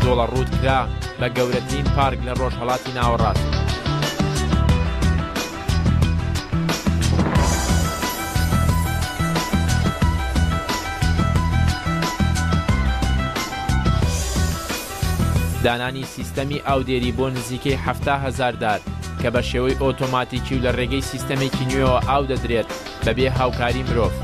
دۆڵە ڕوود کرا بە گەورەترین پارک لە ڕۆژهەڵاتی ناوەڕاست. دانانی سیستەمی ئاودێری بۆ نزیکەی 7,000 دار کە بە شێوەی ئۆتۆماتیکی و لە ڕێگەی سیستەمێکی نوێەوە ئاو دەدرێت بەبێ هاوکاری مرۆڤ.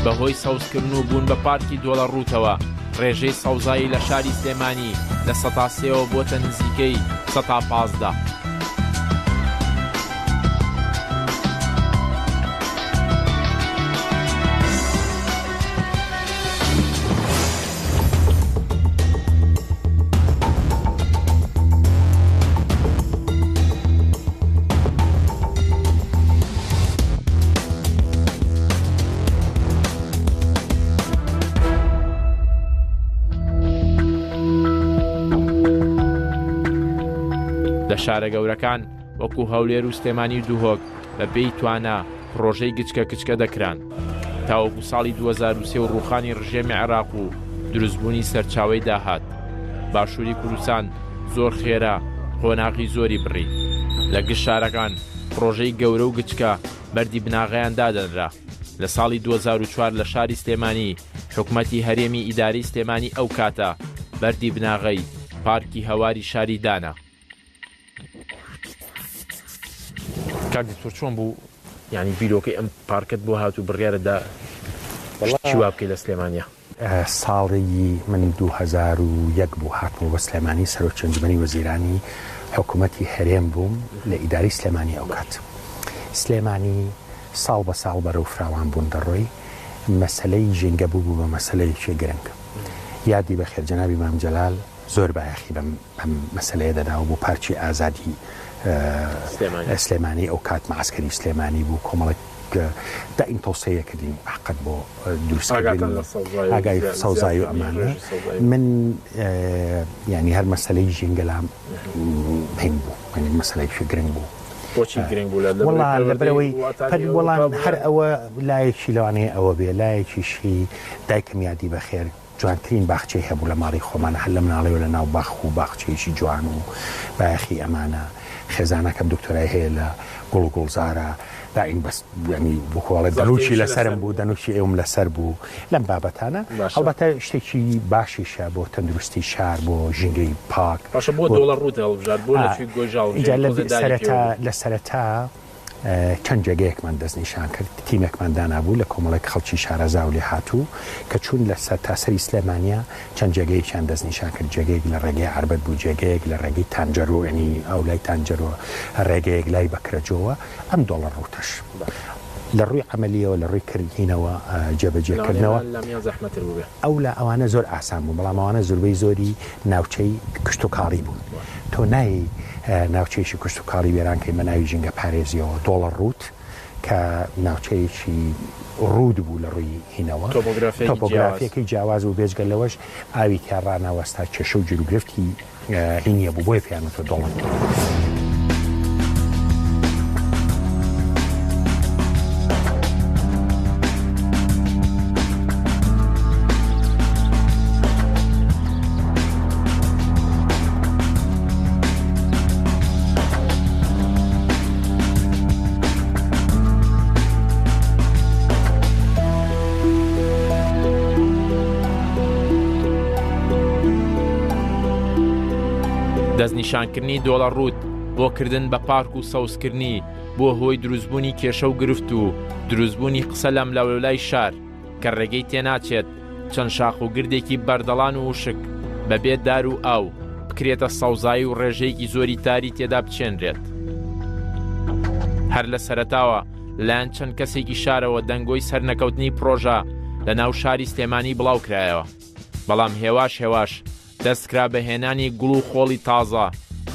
بەهۆی سەوزکردن و بوون بە پارکی دۆڵە ڕووتەوە ڕێژەی سەوزایی لە شاری سلێمانی لە 103ەوە بۆتە نزیکەی 115. لە شارە گەورەکان وەکو هەولێر و سلێمانی و دووهۆک بە پێی توانە ڕۆژەی گچکە کچکە دەکران. تاوەکو ساڵی 2003 و ڕووخانی ڕژێمی عێراق و دروستبوونی سەرچاوەی داهات. باشووری کوردستان زۆر خێرا قۆناغی زۆری بڕی. لە گشت شارەکان ڕۆژەی گەورە و گچکە بەردی بناغەیان دادەنرا. لە ساڵی 2004 لە شاری سلێمانی حکومەتی هەرێمی ئیداری سلێمانی ئەو کاتە بەردی بناغەی پارکی هەواری شاری دانا. کاردی تۆ چۆن بوو ینی بیرۆکەی ئەم پارکت بۆ هات و بڕیارەدا چیوا بکەی لە سلێمانیا؟ ساڵی من 2001 بوو هاتمەوە بە سلێمانی سەرۆکی ئەنجومەنی وەزیرانی حکوومەتی هەرێم بووم لە ئیداری سلێمانی ئەو کات. سلێمانی ساڵ بە ساڵ بەرەو فراوان بوون دەڕۆی مەسەلەی ژینگە بوو بە مەسەلەیەکی گرنگ. یادی بە خێرجەنابی مام جەلال زۆر بایەخی بەم مەسەلەیە دەداوە بۆ پارکی ئازادی سلێمانی ئەو کات مەعسکەری سلێمانی بوو کۆمەڵێک دائیم تۆسەیە کردین حقت بۆ دروستکردن ئاگای سەوزایی و ئەمانە. من ینی هەر مەسەلەی ژینگەلام هەین بوو ینی مەسەلەیەکی گرنگ بوو. بۆچی گرنگ بوو لەبەرەوەی وەڵام هەر ئەوە لایەکی لەوانەیە ئەوە بێ لایەکیشی دایکم یادی بەخێر جوانترین باخچەی هەبوو لە ماڵی خۆمانە هەر لە مناڵەوە لە ناو باخ و باخچەیەکی جوان و بایەخی ئەمانە خێزانەکەم دکتۆرای هەیە لە گوڵ و گوڵزارە دائیم بەس ینی بخۆڵێ دەنوچی لەسرم بوو دەنوچی ئێوم لەسەر بوو لەم بابەتانە. هەڵبەتە شتێکی باشیشە بۆ تەندروستی شار بۆ ژینگەی پاک باشە بۆ دۆڵە ڕوود هەڵبژات بۆ لەچوی گۆژاڵ لە سەرەتا چەند جێگەیەکمان دەستنیشان کرد تیمێکمان دانابوو لە کۆمەڵێک خەڵکی شارەزاو لێ هاتوو کە چوون لە سەر تاسەری سلێمانیا چەند جێگەیەکیان دەستنیشان کرد جێگەیەک لە ڕێگەی عربەت بوو جێگەیەک لە ڕێگەی تانجەرۆ ینی ئەو لای تانجەرۆ ڕێگەیەک لای بەکرەجۆوە ئەم دۆڵە ڕوتەش لە ڕووی عملیەوە لە ڕووی کردینەوە جێبەجێکردنەوە ئەو لە ئەوانە زۆر ئاسان بوو بەڵام ئەوانە زۆربەی زۆری ناوچەی کشت و کاڵی بوون. تۆ نایی ناوچەیەکی کشت و کاڵی وێرانکەی مە ناوی ژینگە پارێزیەوە دۆڵە ڕوت کە ناوچەیەکی ڕوود بوو لە ڕووی هینەوە تۆپۆگرافیەکەی جیاواز و بێجگە لەوەش ئاوی تیاڕانەوەستا کێشە و جلوگرفتی هینیە بوو بۆیە پێیانەوە دۆڵە. دەستنیشانکردنی دۆڵە ڕوود بۆ کردن بە پارک و سەوزکردنی بۆ هۆی دروستبوونی کێشە و گرفت و دروستبوونی قسە لەم لەولای شار کە ڕێگەی تێناچێت چەند شاخ و گردێکی بەردەڵان و وشک بەبێ دار و ئاو بکرێتە سەوزایی و ڕێژەیەکی زۆری تاری تێدا بچێنرێت. هەر لە سەرەتاوە لایەن چەند کەسێکی شارەوە دەنگۆی سەرنەکەوتنی پرۆژە لە ناو شاری سلێمانی بڵاو کرایەوە بەڵام هێواش دەستکرا بە هێنانی گوڵ و خۆڵی تازە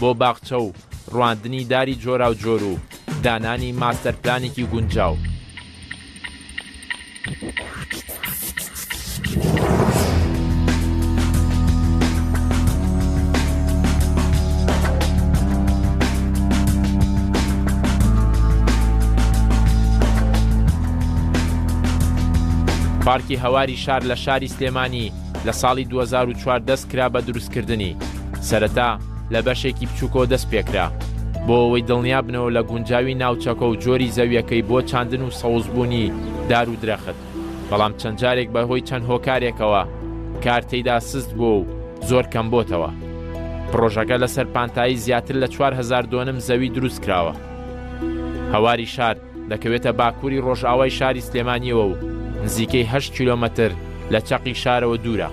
بۆ باخچە و ڕواندنی داری جۆرا و جۆر و دانانی ماستەرپلانێکی گونجاو. پارکی هەواری شار لە شاری سلێمانی لە ساڵی 2004 دەست کرا بە دروستکردنی. سەرەتا لە بەشێکی بچووکەوە دەست پێکرا بۆ ئەوەی دڵنیا بنەوە لە گونجاوی ناوچەکە و جۆری زەویەکەی بۆ چاندن و سەوزبوونی دار و درەخت. بەڵام چەند جارێک بەهۆی چەند هۆکارێکەوە کار تێیدا سست بووە و زۆر کەم بۆتەوە. پرۆژەکە لەسەر پانتایی زیاتر لە 4,000 دۆنم زەوی دروست کراوە. هەواری شار دەکەوێتە باکووری ڕۆژئاوای شاری سلێمانیەوە و نزیکەی 8 کیلۆمەتر لە چەقی شارەوە دوورە.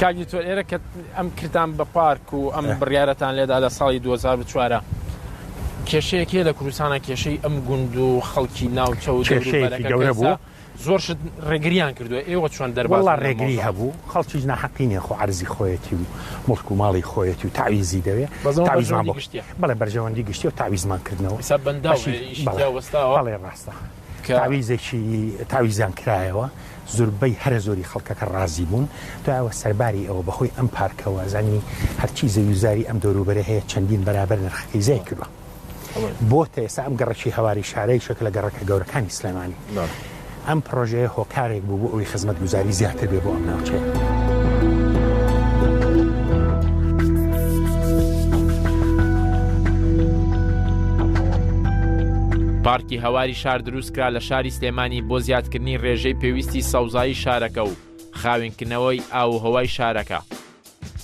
کاگی تۆ ئێرە کە ئەم کردان بە پارک و ئەم بڕیارەتان لێدا لە ساڵی 2004 کێشەیەک هەیە لە کوردستانە، کێشەی ئەم گوند و خەڵکی ناوچە و کێشەیەکی گەورە بوو، زۆرشت ڕێگریان کردووە. ئێوە چۆن دەرباز؟ وەڵا ڕێگری هەبوو، خەڵکیش ناحەقینێ خۆ عەرزی خۆیەتی و مڵک و ماڵی خۆیەتی و تاویزی دەوێ تاویزمان بۆ بەڵێ بەرژەوەندی گشتی و تاویزمان کردنەوە بەڵێ ڕاستە تاویزیان کرایەوە. زۆربەی هەرە زۆری خەڵکەکە ڕازی بوون. دوایەوە سەرباری ئەوە بەهۆی ئەم پارکەوە زانی هەرچی زەویزاری ئەم دەوروبەرە هەیە چەندین بەرابەر نرخەکەی زای کردووە. بۆتە ئێستا ئەم گەڕەکی هەواری شارەی شەکە لە گەڕەکە گەورەکانی سلێمانی. ئەم پرۆژەیە هۆکارێک بوو بۆ ئەوی خزمەتگوزاری زیاتر بێ بۆ ئەم ناوچەیە. پارکی هەواری شار دروست کرا لە شاری سلێمانی بۆ زیادکردنی ڕێژەی پێویستی سەوزایی شارەکە و خاوێنکردنەوەی ئاو و هەوای شارەکە.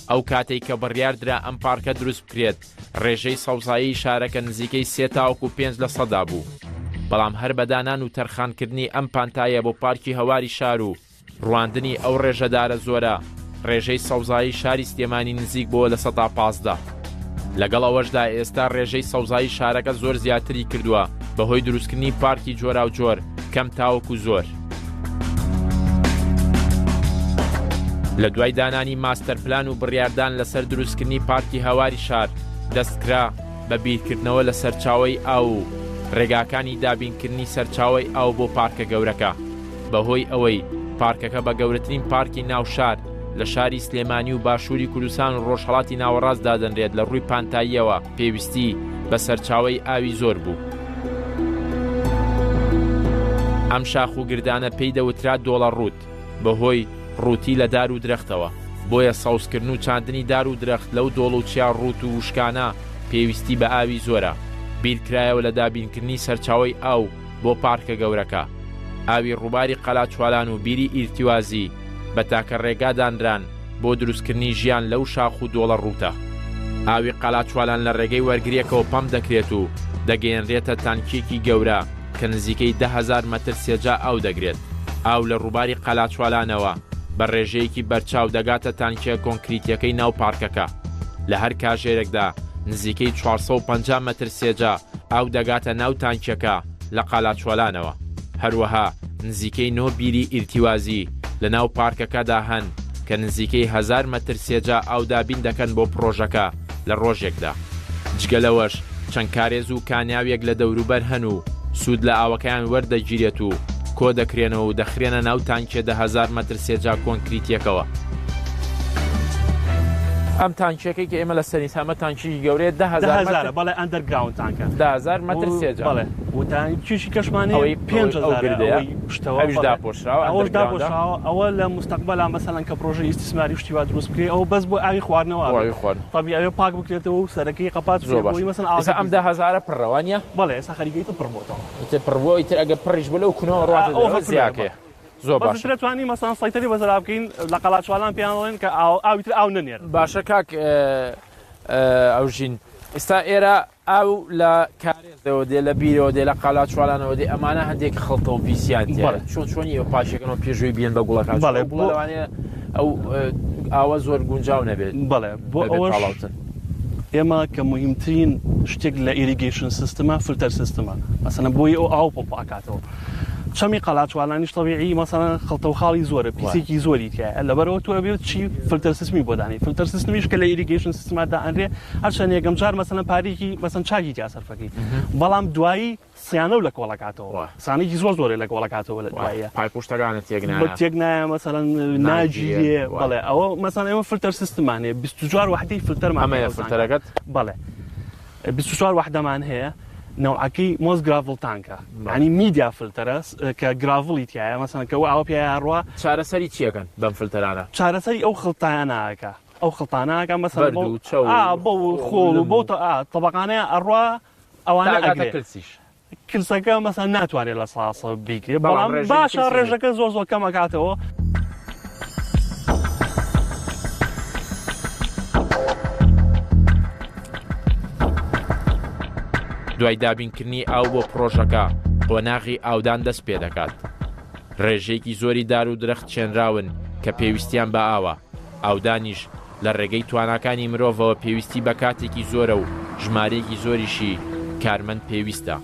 ئەو کاتێک کە بڕیاردرا ئەم پارکە دروست بکرێت ڕێژەی سەوزایی شارەکە نزیکەی 3.5 لە سەدا بوو. بەڵام هەر بەدانان و تەرخانکردنی ئەم پانتایە بۆ پارکی هەواری شار و ڕواندنی ئەو ڕێژەدارە زۆرە ڕێژەی سەوزایی شاری سلێمانی نزیک بۆ لە 115. لەگەڵ ئەوەشدا ئێستا ڕێژەی سەوزایی شارەکە زۆر زیاتری کردووە بەهۆی دروستکردنی پارکی جۆرا و جۆر کەم تاوەکو زۆر. لە دوای دانانی ماستەر پلان و بڕیاردان لەسەر دروستکردنی پارکی هەواری شار دەستکرا بە بیرکردنەوە لە سەرچاوەی ئاو و ڕێگاکانی دابینکردنی سەرچاوەی ئاو بۆ پارکە گەورەکە. بەهۆی ئەوەی پارکەکە بە گەورەترین پارکی ناو شار لە شاری سلێمانی و باشووری کوردستان و ڕۆژهەڵاتی ناوەڕاست دادەنرێت لە ڕووی پانتاییەوە پێویستی بە سەرچاوەی ئاوی زۆر بوو. ئەم شاخ و گردانە پێی دەوترا دۆڵە ڕوت بەهۆی ڕووتی لە دار و درەختەوە. بۆیە سەوزکردن و چاندنی دار و درەخت لەو دۆڵ و چیا ڕوت و وشکانە پێویستی بە ئاوی زۆرە. بیرکرایەوە لە دابینکردنی سەرچاوەی ئاو بۆ پارکە گەورەکە. ئاوی ڕووباری قەلاچوالان و بیری ئیرتیوازی بە تاکە ڕێگادانران بۆ دروستکردنی ژیان لەو شاخ و دۆڵە ڕوتە. ئاوی قەلاچوالان لە ڕێگەی وەرگریەکەەوە پەم دەکرێت و دەگەیەنرێتە تانکێکی گەورە کە نزیکەی 10,000 مەتر سێجا ئاو دەگرێت. ئاو لە ڕووباری قەلاچوالانەوە بە ڕێژەیەکی بەرچاو دەگاتە تانکیە کۆنکریتیەکەی ناو پارکەکە. لە هەر کاژێرێکدا نزیکەی 450 مەتر سێجا ئاو دەگاتە ناو تانکیەکە لە قەلاچوالانەوە. هەروەها نزیکەی 9 بیری ئیرتیوازی لە ناو پارکەکەدا هەن کە نزیکەی 1000 مەتر سێجا ئاو دابین دەکەن بۆ پرۆژەکە لە ڕۆژێکدا. جگەلەوەش چەند کارێز و کانیاوێک لە دەوروبەر هەن و سوود لە ئاوەکەیان وەردەگیرێت و کۆ دەکرێنەوە و دەخرێنە ناو تانکێ 10,000 مەتر سێجا کۆنکریتیەکەوە. ئەم تانکیەکەی کە ئێمە لە سەری سامە تانکی گەورەیە 10,000 بەڵێ ئەندەرگراوند تانکە 10,000 مەتر سێجا. بەڵێ و تانکیشی کەشمانی 5,000 داپۆشراوە. ئەوە لە مستەقبەلا مەسەڵەن کە پرۆژەی ئیستیسماری شتیوا دروست بکرێت ئەوە بەس بۆ ئاوی خواردنەوە تەبیعی ئەوە پاک بکرێتەوە و سەرەکەی قەپات ئەم 10,000 پڕەوانیە. بەڵێ ئێستا خەریکەیتە پڕبۆتەوە پڕبۆی تر ئەگە پڕیش بلە و کونەوە ڕاتە زیاکەیە. زۆر باش دەتوانانی مەسەڵەن سەیتەری بەزەرا بکەین لە قەلاچوالان پێیانڵێن کە ئاویتر ئاو نەنێر. باشە کاک ئەوژین ئێستا ئێرە ئاو لە کارێزەوە دێ لە بیرەوە دێ لە قەلاچوالانەوە دێ ئەمانە هەندێک خەڵتەوە پیسیان چۆنی ئەو پاشەکەنەوە پێشووی بێن بە گوڵەکان. بەڵێ بڵێوانێ ئەو ئاوە زۆر گونجاو نەبێت. بەڵێ بۆ ئەوەشتن ئێمە کە مهمترین شتێک لە ئیریگەیشن سیستەمە فلتەر سیستەمە مەسەڵەن بۆی ئەو ئاو پاکاتەوە. چەمی قەلاچوالانیش تەبیعی مەسەڵەن خەڵتە و خاڵی زۆرە پیسێکی زۆری تایە لەبەرەوە تۆ ئەبێت چی فلتەر سیستمی بۆ دانی. فلتەر سیستمیش کە لە ئیریگەیشن سیستەمەدا ئەنرێ هەرچەند یەکەم جار مەسەڵەن پارێکی مەسەڵەن چاکی تیا سەرفەکەی بەڵام دوایی سیانە و لە کۆڵەکاتەوە سانێکی زۆر زۆرە لە کۆڵەکاتەوە لە دوایە پایپۆشتەکانە تێک نایە مەسەڵەن ناگیرێ. بەڵێ ئەوە مەسەڵەن ئێمە فلتەر سیستمانێ 24 وحدەی فلتەرمان فلتەرەکەت بەڵێ 24 وحدەمان هەیە نوعەکەی مۆز گراڤڵتانکە ینی میدیا فلتەرە کە گراڤڵی تایە مەسەن کە ئەو پێ ڕوا چارەسەری چیەکەن بەم فلتەرانە چارەسەری ئەو خڵتاناکە ئەو خڵتاناکە مەسەن بۆ خۆڵ و بۆ تەبقانەیە ئەڕوا ئەوانە کلسیش کلسەکە مەسەن ناتوانێت لە ساسە بیکرێت بەڵام باشە ڕێژەکە زۆر کەمەکاتەوە. دوای دابینکردنی ئاو بۆ پرۆژەکە قۆناغی ئاودان دەست پێ دەکات. ڕێژەیەکی زۆری دار و درەخت چێنراون کە پێویستیان بە ئاوە. ئاودانیش لە ڕێگەی تواناکانی مرۆڤەوە پێویستی بە کاتێکی زۆرە و ژمارەیەکی زۆریشی کارمەند پێویستە.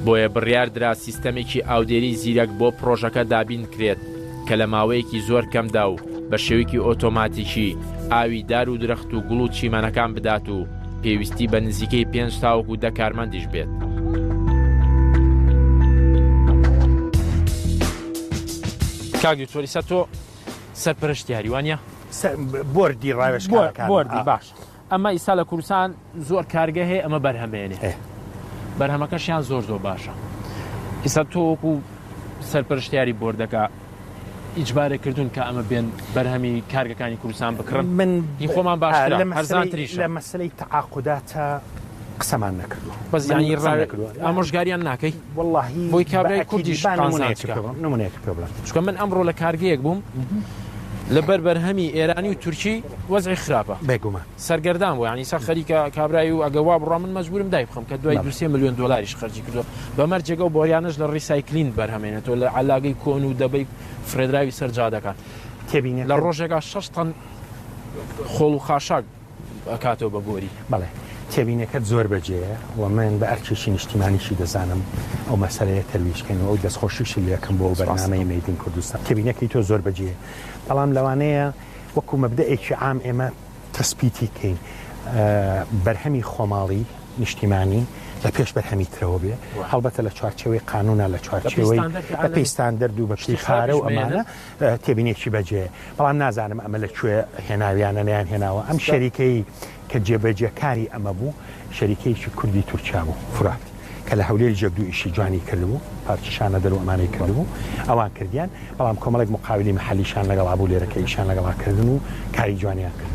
بۆیە بڕیاردرا سیستەمێکی ئاودێری زیرەک بۆ پرۆژەکە دابین کرێت کە لە ماوەیەکی زۆر کەمدا و بە شێوەیەکی ئۆتۆماتیکی ئاوی دار و درەخت و گوڵ و چیمەنەکان بدات و پێویستی بە نزیکەی 5 تاوەکو 10 کارمەندیش بێت. کاک دکتۆریسە تۆ سەرپەرشتیاری وانە بۆردی ڕاوێژکارەکان بۆردی باش ئەمە ئیسا لە کوردستان زۆر کارگە هەیە ئەمە بەرهەمێنێ بەرهەمەکەشیان زۆر باشە. ئیسا تۆ وەکو سەرپەرشتیاری بۆردەکە ئیجبارێکردون کە ئەمە بێن بەرهەمی کارگەکانی کوردستان بکڕن من خۆمان باشترە هەرزانتریش لە مەسلەی تەعاقوداتە قسەمان نەکردو بەزیانی ئامۆژگاریان ناکەی واللهی بۆی کابرای کوردیش نمونەیەک پێ بڵێم چکە من ئەمڕۆ لە کارگەیەک بووم لەبەر بەرهەمی ئێرانی و تورکی وەزعی خراپە بێگومان سەرگەردان بوو ینی سا خەریکە کابرای و ئەگەوا بڕا من مەجبورم دای بخەم کە دوای 2 میلیۆن دلاری خەرجی کردو بەمەر جێگە و بۆریانش لە ڕیسایکلین بەرهەمێنێتەوە لە علاگەی کۆن و دەبەی فرێدراوی سەرجادەکان تێبینێت لە ڕۆژێکا 6 تەن خۆڵ و خاشاک ئەکاتەوە بە بۆری بەڵێ تێبینەکەت زۆر بەجێە و من بە ئەرکێشی نیشتیمانیشی دەزانم ئەو مەسەلەیە تەرویشکەن و ئەو دەستخۆشیشی لەکەم بۆ بەرنامەی مەیدین کوردستان تێبینەکەی تۆ زۆر بەجێ بەڵام لەوانەیە وەکو مەبدەئێکی عام ئێمە تەسپیتی کەین بەرهەمی خۆماڵی نیشتیمانی لە پێش بەرهەمی ترەوە بێ هەڵبەتە لە چوارچێوەی قانونە لە چوارچێوەی بەپی ستاندەرد و بەپی خارە و ئەمانە تێبینێکی بەجێ بەڵام نازانم ئەمە لەکوێ هێناویانە نیان هێناوە ئەم شەریکەی کە جێبەجێکاری ئەمە بوو شەریکەیەکی کوردی تورکیا بوو فرات کە لە هەولێری جەبدو ئیشی جوانی کردبوو پارچشانە دەر و ئەمانەی کردبوو ئەوان کردیان بەڵام کۆمەڵێک مقاولی مەحەلیشان لەگەڵا بوو لێرەکە ئیشان لەگەڵاکردن و کاری جوانیان کرد.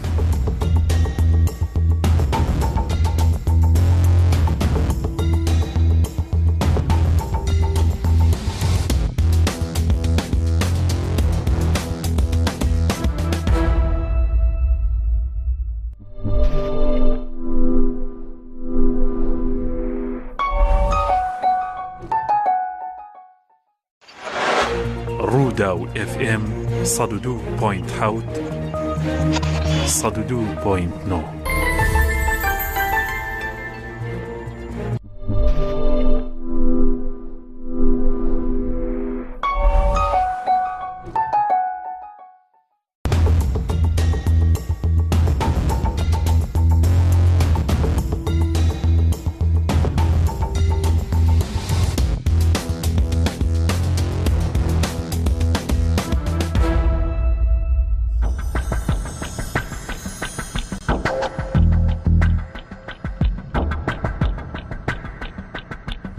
ڕوودا و FM 102.7 102.9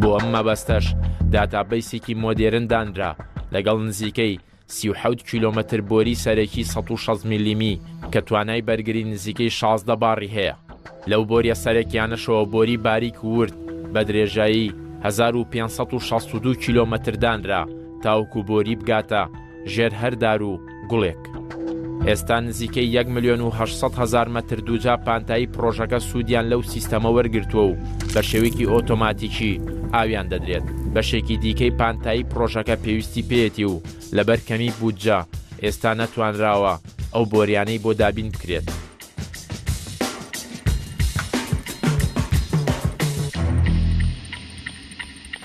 بۆ ئەم مەبەستەش داتابەیسێکی مۆدێرن دانرا لەگەڵ نزیکەی 37 کیلۆمەتر بۆری سەرەکی 160 میلیمی کە توانای بەرگری نزیکەی 16 باڕی هەیە. لەو بۆریە سەرەکیانەشەوە بۆری باریک ورد بە درێژایی 1562 کیلۆمەتر دانرا تاوکو بۆری بگاتە ژێر هەردار و گوڵێک. ئێستا نزیکەی 1,800,000 مەتر دووجا پانتایی پرۆژەکە سوودیان لەو سیستەمە وەرگرتووە و بە شێوەیەکی ئۆتۆماتیکی ئاویان دەدرێت. بەشێکی دیکەی پانتایی پرۆژەکە پێویستی پێێتی و لەبەر کەمی بودجا ئێستا نەتوانراوە ئەو بۆریانەی بۆ دابین بکرێت.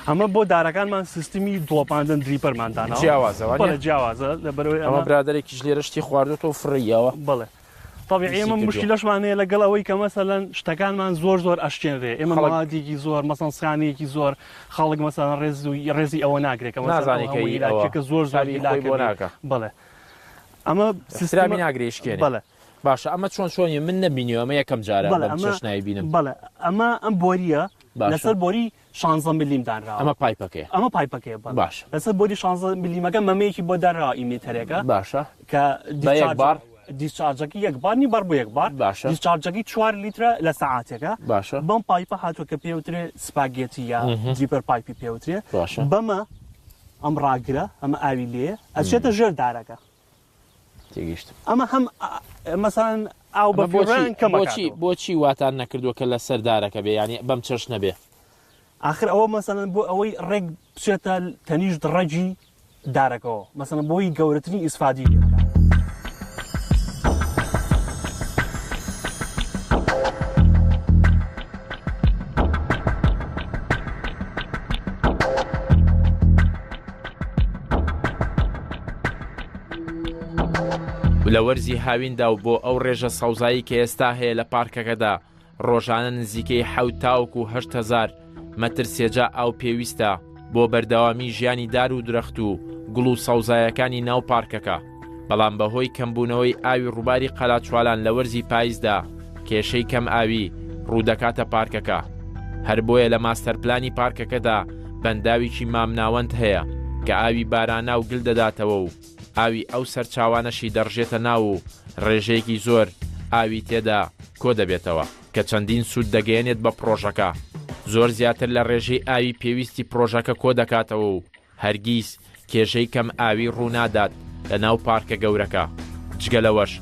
ئەمە بۆ دارەکانمان سیستمی دڵۆپاندن دریپەرماندانەوە جیاوازە لەبەرەوەی ئەمە برادێکی لێرە شتی خواردێتەوە فڕیەوە بڵێ طبیعی ئێمە مشکلەشمانەیە لەگەڵ ئەوەی کە مەسەلەن شتەکانمان زۆر ئەشکێنرێ ئێمە مەڵاتێکی زۆر مەسەن سخانەیەکی زۆر خەڵک مەسەن ڕێزی ئەوە ناگرێت کە نازانێکە زۆر بۆ ناکە بڵێ ئەمە سیستمی ناگرێشکێنێ بڵێ باشە ئەمە چۆنی من نبینیەوە ئەمە یەکەم جارە شنای بینم بڵێ ئەمە ئەم بۆریە لەسەر بۆری 16 میلیم دانراوە ئەمە پایپەکەی ئەمە پایپەکەی باش لەسەر بۆری 16 میلیمەکە مەمەیەکی بۆ دانراوە ئیمێتەرێکە باشە کە یەک بار دیسچارجەکەی یەک بار نی بار بۆ یەک بار باشە دیسچارجەکەی 4 لیترە لە سەعاتێکە باشە بەم پایپە هاتووە کە پێوترێ سپاگێتی یا دیپەر پایپی پێوترێ باشە بەمە ئەم ڕاگرە ئەمە ئاوی لێ ئەچێتە ژێر دارەکە تێگەیشتم ئەمە هەم مەسەن ئاو بە فێڕان کەمەکە بۆچی واتان نەکردووە کە لە سەردارەکە بێ ینی بەم چش نەبێ آخر ئەوە مەسەن بۆ ئەوەی ڕێک بچێتە تەنیشت ڕەجی دارەکەەوە مەسەن بۆی گەورەترین ئیسفادی لێ لە وەرزی هاویندا و بۆ ئەو ڕێژە سەوزایی کە ئێستا هەیە لە پارکەکەدا ڕۆژانە نزیکەی 7,000 مەتر سێجا ئاو پێویستە بۆ بەردەوامی ژیانی دار و درەخت و گوڵ و سەوزایەکانی ناو پارکەکە بەڵام بەهۆی کەمبوونەوەی ئاوی ڕووباری قەلاچوالان لە وەرزی پاییزدا کێشەی کەم ئاوی ڕوودەکاتە پارکەکە هەر بۆیە لە ماستەرپلانی پارکەکەدا بەنداویکی مامناوەند هەیە کە ئاوی بارانا و گل دەداتەوە و ئاوی ئەو سەرچاوانەشی دەڕژێتە ناو و ڕێژەیەکی زۆر ئاوی تێدا کۆ دەبێتەوە کە چەندین سوود دەگەێنێت بە پرۆژەکە زۆر زیاتر لە ڕێژەی ئاوی پێویستی پرۆژەکە کۆ دەکاتەوە و هەرگیز کێژەی کەم ئاوی ڕوونادات لە ناو پارکە گەورەکە جگەلەوەش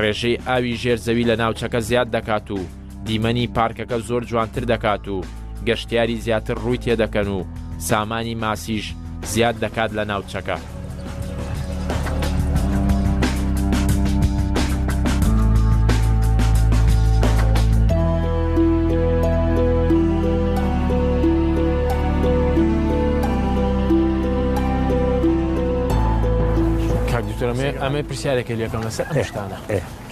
ڕێژەی ئاوی ژێرزەوی لە ناوچەکە زیاد دەکات و دیمەنی پارکەکە زۆر جوانتر دەکات و گەشتیاری زیاتر ڕووی تێدەکەن و سامانی ماسیش زیاد دەکات لە ناوچەکە. ئەمە پرسیارێکە لەکەم لەسەر ئەشتانە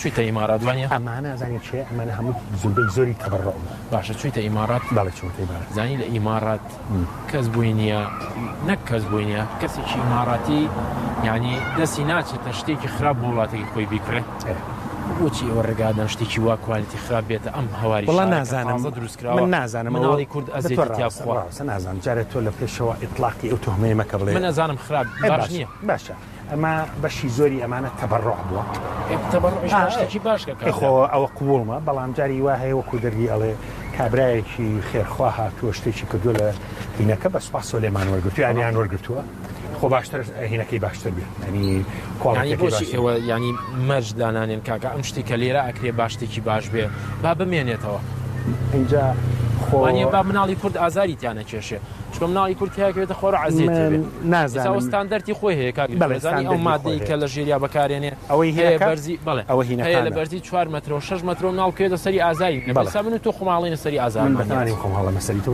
چیتە ئیمارات وانە ئەمانە زانانی چێ ئەمانە هەموو زۆربەی زۆری تەبڕۆ باشە چیتە ئیمارات باڵە چۆتەی بارە زانی لە ئیمارات کەس بووی نییە نەک کەس بووی نییە کەسێکی ئیماراتی یعنی دەستی ناچێتە شتێکی خراپ بۆ وڵاتێکی خۆی بیکڕێ بۆچی ئەوە ڕێگادەم شتێکی وا کووالیتی خراپ بێتە ئەم هەواری وڵا نازانم دروستکراوە من نازانم مناڵی کورد ئەزیێتیاخوا نازانم جارێت تۆ لە پێشەوە ئیطلاقی ئەو تۆهمەیە مەکە بڵێ من نازانم خراپ باش نییە باشە ئەمە بەشی زۆری ئەمانە تەبڕۆ بووە شتێکی باشکە خۆ ئەوە قوڵمە بەڵام جاری وا هەیە وەکو دەرگی ئەڵێ کابرایەکی خێرخوا هاتووە شتێکی کردو لە هینەکە بە سوپاس سۆلێمان وەرگرتو یانیان وەرگرتووە خۆ باشتر هینەکەی باشتر بێت ینی بۆچی ئێوە ینی مەرج دانانێن کاکە ئەم شتێکە لێرە ئەکرێ باش شتێکی باش بێ با بمێنێتەوە اینجا خۆوانە با مناڵی کورد ئازاریتیانە کێشێ چکە مناڵی کورتیاکەوێتە خۆرە عزیێت نازانم ستاندەرتی خۆی هەیە کاگەزانی ئەو مادەی کە لە ژێریا بەکارێنێ ئەوەی هەیە بەرزی بڵێ ئەوە هینەکە لە بەرزی 4 متر و 6 متر و ناڵکێتە سەری ئازایی بەسا من و تۆ خۆماڵینە سەری ئازار من بەتوانیم خۆماڵە مەسەری تۆ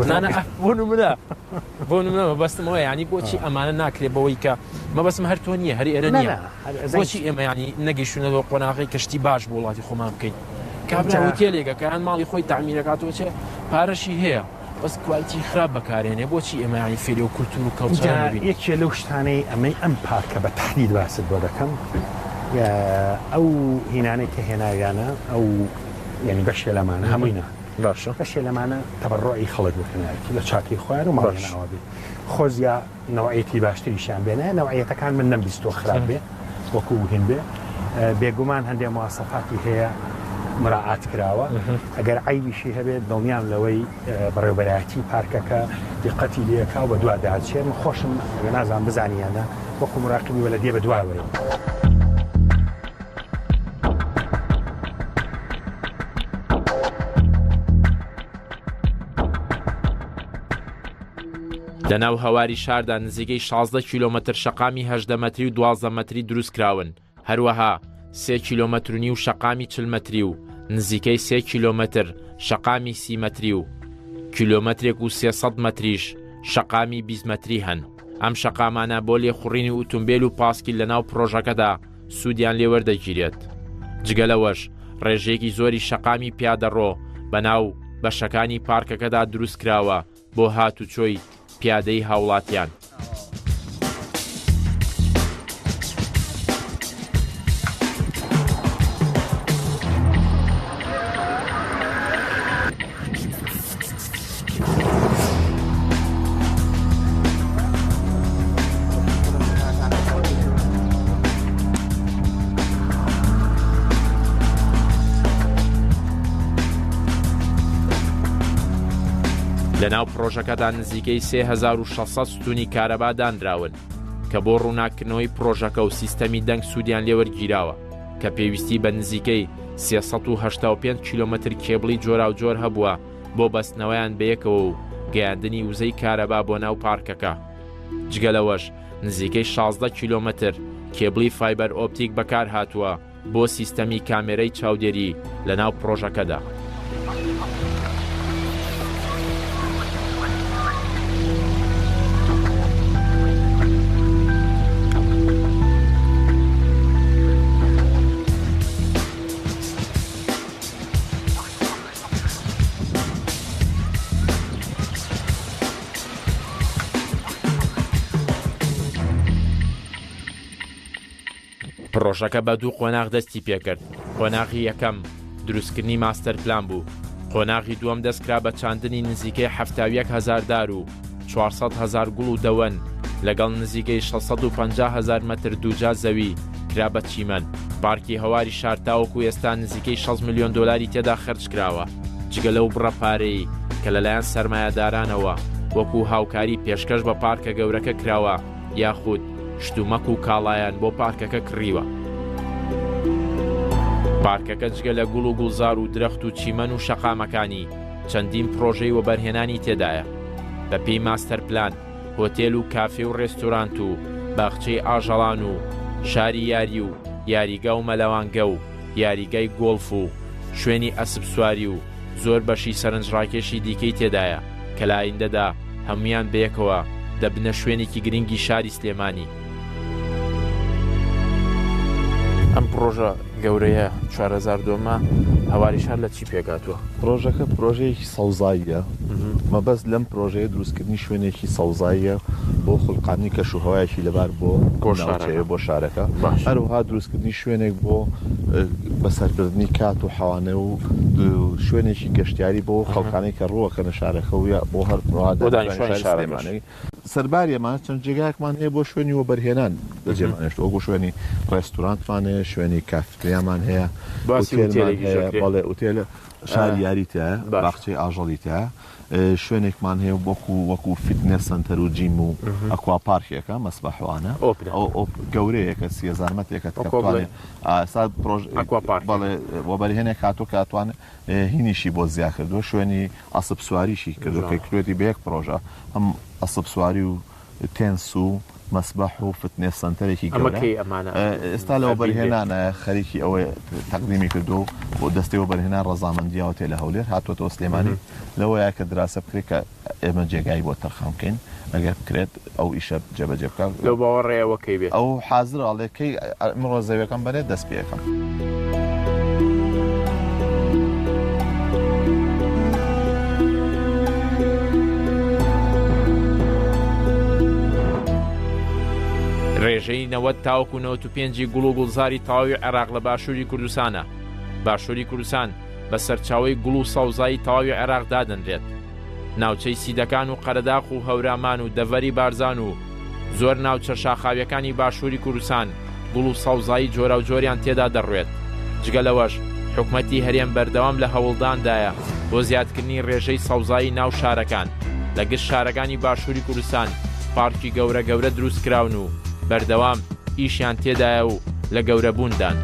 بۆ منە بەستمەوە ینی بۆچی ئەمانە ناکرێت بەوەی کە مەبەستم هەر تۆ نییە هەری ئێرە نییە بۆچی ئێمە ینی نەگەیشتونەوە قۆناغی کەشتی باش بۆ وڵاتی خۆمان بکەین کابرا وتێلێکە کە هەن ماڵی خۆی تعمیرەکاتەوە چێ پارەشی هەیە بەس کوالتی خراپ بەکارێنێ بۆچی ئێمە ینی فێری و کولتور و کەوتان یەکێ لەو شتانەی ئەمەی ئەم پارکە بە تحدید باست بۆ دەکەم ئەو هینانەی کە هێناویانە ئەو ینی بەشێ لەمانە هەمووینا باشە بەشێ لەمانە تەبڕۆی خەڵک بکەنایەتی لە چاکی خۆیان و ماڵێناوە بێت خۆزیا نەوعەتی باشتریشان بێنە نەوعەتەکان من نەمبیستۆ خراپ بێ وەکو هین بێ بێگومان هەندێک مواسەفاتی هەیە مراعات کراوە ئەگەر عیبیشی هەبێت دڵنیام لەوەی بەڕێوەبەرایەتی پارکەکە دیقەتی لێکا و بە دوواداچێت من خۆشم نازان بزانیانە وەکو مراقبی وە لە دێ بە دواوەیە. لە ناو هەواری شاردا نزیکەی 16 کیلۆمەتر شەقامی 18 مەتری و 12 مەتری دروستکراون هەروەها 3 کیلۆمەتر و نیو شەقامی 40 مەتری و نزیکەی 3 کیلۆمەتر شەقامی 30 مەتری و کیلۆمەترێک و 300 مەتریش شەقامی 20 مەتری هەن ئەم شەقامانە بۆ لێخوڕینی ئۆتۆمبیل و پاسکیل لە ناو پرۆژەکەدا سوودیان لێوەردەگیرێت جگەلەوەش ڕێژەیەکی زۆری شەقامی پیادەڕۆ بە ناو بەشەکانی پارکەکەدا دروستکراوە بۆ هاتوچۆی پیادەی هاوڵاتیان. لەناو پرۆژەکەدا نزیکەی 3600 ستونی کارەبا دانراون کە بۆ ڕووناکردنەوەی پرۆژەکە و سیستەمی دەنگ سوودیان لێوەرگیراوە کە پێویستی بە نزیکەی 385 کیلۆمەتر کێبڵی جۆراوجۆر هەبووە بۆ بەستنەوەیان بەیەکەوە و گەیاندنی وزەی کارەبا بۆ ناو پارکەکە. جگەلەوەش نزیکەی 16 کیلۆمەتر کێبڵی فایبەر ئۆپتیک بەکار هاتووە بۆ سیستەمی کامێرەی چاودێری لە ناو پرۆژەکەدا. پرۆژەکە بە دوو قۆناغ دەستی پێکرد. قۆناغی یەکەم دروستکردنی ماستەر پلان بوو. قۆناغی دووەم دەستکرا بە چاندنی نزیکەی 71,000 دار و 400,000 گوڵ و دەوەن لەگەڵ نزیکەی 650,000 مەتر دووجا زەوی کرا بە چیمەن. پارکی هەواری شارتاوەکو ئێستا نزیکەی 6 ملیۆن دۆلاری تێدا خەرج کراوە. جگە لەو بڕەپارەی کە لەلایەن سەرمایەدارانەوە وەکو هاوکاری پێشکەش بە پارکە گەورەکە کراوە یاخود شتومەک و کاڵایان بۆ پارکەکە کڕیوە. پارکەکە جگە لە گوڵ و گوڵزار و درەخت و چیمەن و شەقامەکانی چەندین پرۆژەی وەبەرهێنانی تێدایە. بە پێی ماستەر پلان هۆتێل و کافێ و ڕێستورانت و باخچەی ئاژەڵان و شاری یاری و یاریگا و مەلەوانگە و یاریگای گۆڵف و شوێنی ئەسپ سواری و زۆر بەشی سەرنجڕاکێشی دیکەی تێدایە کە لە ئایندەدا هەمویان بەیەکەوە دەبنە شوێنێکی گرنگی شاری سلێمانی. ئەم پرۆژە گەورەیە 4,000 دۆمە هەواری شار لە چی پێگاتووە؟ پرۆژەکە پرۆژەیەکی سەوزاییە. مەبەست لەم پرۆژەیە دروستکردنی شوێنێکی سەوزاییە بۆ خوڵقانی کەشوهەوایەکی لەبار بۆ بۆ شارەکە. هەروها دروستکردنی شوێنێک بۆ بەسەربردننی کات و حەوانە و شوێنێکی گەشتیاری بۆ خەڵکانەی کە ڕووەکەنە شارەکە و بۆ هەر ڕادانی سەرباریەمان چەند جێگایەکمان هەیە بۆ شوێنی وەبەرهێنان بەجێمانێشت وەکو شوێنی ڕێستورانتمان هەیە، شوێنی کافتریامان هەیە، بەڵێ ئوتێلە شاری یاریتە، باخچەی ئاژەڵیتە، شوێنێکمان هەیە وەکو فیتنس سنتەر و جیم و ئەکوا پارکێکە مەسبەحوانە ئەو گەورەیەکە 30,000 مەترێکە بەڵێ وەبەرهێنێک هاتووە کە ئەتوانێت هینیشی بۆ زیاد کردووە، شوێنی ئەسپ سواریشی کردو کە کروێتی بە یەک پرۆژە هەم ئەسپ سواری و تێنس و مەسبەح و فتنێس سنتەرێکی گەورە. ئێستا لەوە بەرهێنانە خەریکی ئەوەی تەقدیمی کردو بۆ دەستەوە بەرهێنان ڕەزامەندیەوە تێ لە هەولێر هاتوۆتەوە سلێمانی لەوەیە کە دراسە بکرێت کە ئێمە جێگایی بۆ تەرخان بکەین ئەگەر بکرێت ئەو ئیشە جێبەجێ بکات لەو باوەڕێەوەکەی بێت ئەو حازرەڵێکەی ئەمڕۆ زەویەکەم بەرێت دەست پێەکەم. ڕێژەی 90 تاوەکو 95 گوڵ و گوڵزاری تەواوی عێراق لە باشووری کوردستانە. باشووری کوردستان بە سەرچاوەی گوڵ و سەوزایی تەواوی عێراق دادەنرێت. ناوچەی سیدەکان و قەرەداخ و هەورامان و دەڤەری بارزان و زۆر ناوچە شاخاویەکانی باشووری کوردستان گوڵ و سەوزایی جۆرە و جۆریان تێدا دەڕوێت. جگەلەوەش حکومەتی هەرێم بەردەوام لە هەوڵداندایە بۆ زیادکردنی ڕێژەی سەوزایی ناو شارەکان. لە گشت شارەکانی باشووری کوردستان پارکی گەورە دروست کراون و بەردەوام ئیشیان تێدایە و لە گەورەبووندان.